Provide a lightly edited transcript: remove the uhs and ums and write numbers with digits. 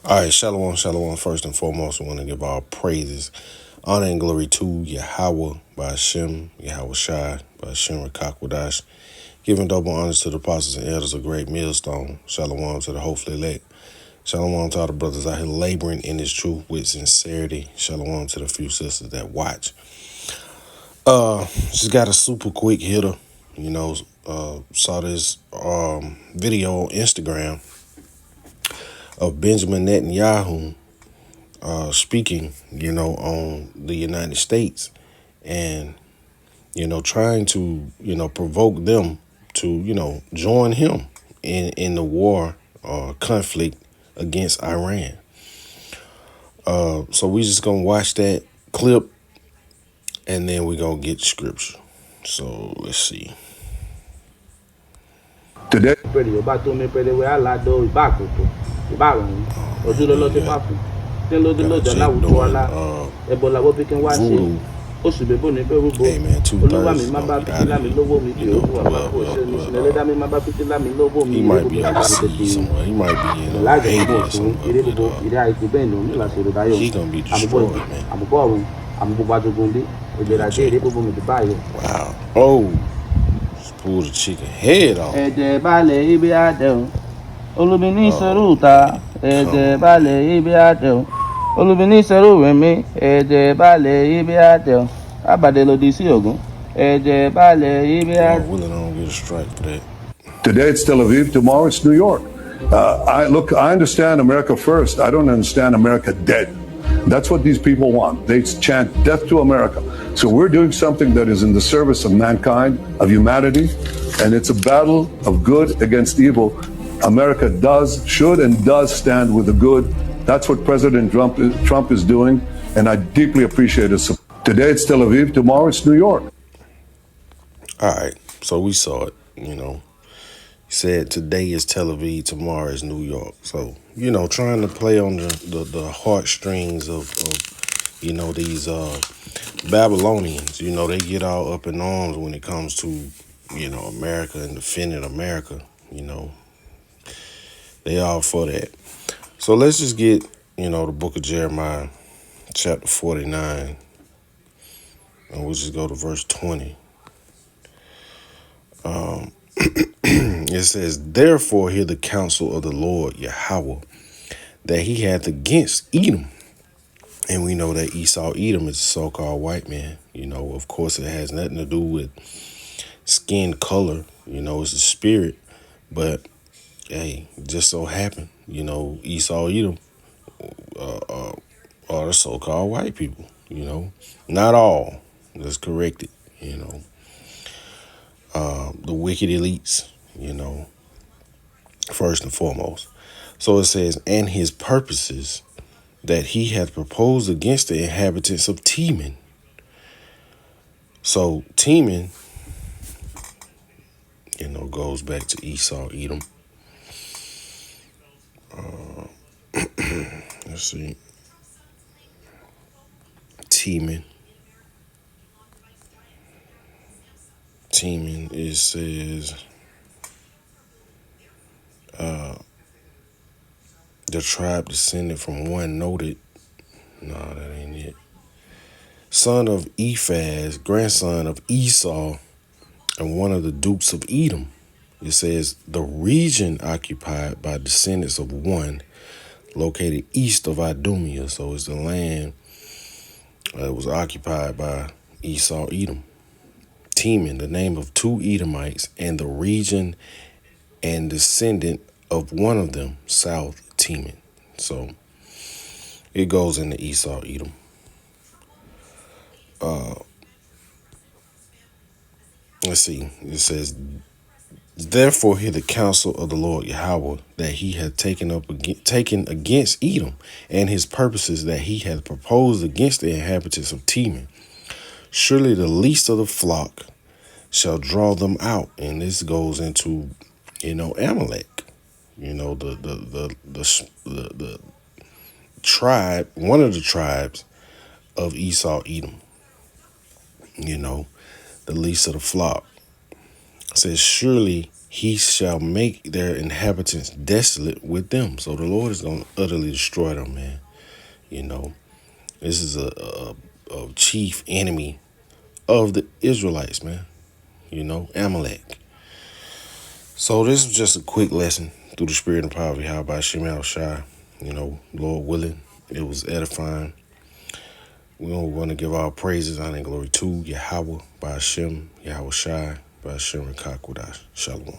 All right, shalom, shalom. First and foremost, we want to give our praises, honor, and glory to Yahweh by Hashem, Yahweh Shai by Hashem Rakakwadash. Giving double honors to the apostles and elders of Great Millstone. Shalom to the hopefully elect. Shalom to all the brothers out here laboring in this truth with sincerity. Shalom to the few sisters that watch. Just got a super quick hitter. Saw this video on Instagram of Benjamin Netanyahu speaking, on the United States and, trying to, provoke them to, join him in the war or conflict against Iran. So we just going to watch that clip and then we're going to get scripture. So let's see. Today, Voodoo. Hey man, 2 thirds. He might be overseas somewhere. He might be in Haiti or somewhere. He gonna be destroyed, man. Wow. Oh, just pulled the chicken head off. Willing don't get a strike for that. today it's Tel Aviv, tomorrow it's New York. I understand America first. I don't understand America dead. That's what these people want. They chant death to America. So we're doing something that is in the service of mankind, of humanity, and it's a battle of good against evil. America should and does stand with the good. That's what President Trump is doing, and I deeply appreciate his support. Today it's Tel Aviv, tomorrow it's New York. All right, so we saw it, He said today is Tel Aviv, tomorrow is New York. So, trying to play on the heartstrings of these Babylonians. They get all up in arms when it comes to, America and defending America. They all for that. So let's just get, the book of Jeremiah, chapter 49. And we'll just go to verse 20. It says, therefore hear the counsel of the Lord Yahweh, that he hath against Edom. And we know that Esau Edom is a so-called white man. Of course, it has nothing to do with skin color. It's the spirit. But, hey, it just so happened, Esau Edom are the so-called white people, Not all. Let's correct it, the wicked elites, first and foremost. So it says, and his purposes that he hath proposed against the inhabitants of Teman. So Teman, goes back to Esau, Edom. Let's see. Teman, it says, the tribe descended from one noted. No, that ain't it. Son of Ephaz, grandson of Esau, and one of the dukes of Edom. It says the region occupied by descendants of one, located east of Idumea. So it's the land that was occupied by Esau, Edom. Teman, the name of 2 Edomites, and the region and descendant of one of them, South Teman. So it goes into Esau, Edom. Let's see. It says, therefore hear the counsel of the Lord Yahweh, that he hath taken against Edom, and his purposes that he hath proposed against the inhabitants of Teman. Surely the least of the flock shall draw them out. And this goes into, Amalek, the tribe, one of the tribes of Esau, Edom, the least of the flock. It says, surely He shall make their inhabitants desolate with them. So the Lord is going to utterly destroy them, man. You know, this is a chief enemy of the Israelites, man. You know, Amalek. So this is just a quick lesson through the spirit and power of Yahweh Shem Shai. You know, Lord willing, it was edifying. We want to give our praises, honor, and glory to Yahweh by Hashem, Yahweh Shai, by Hashem and Shalom.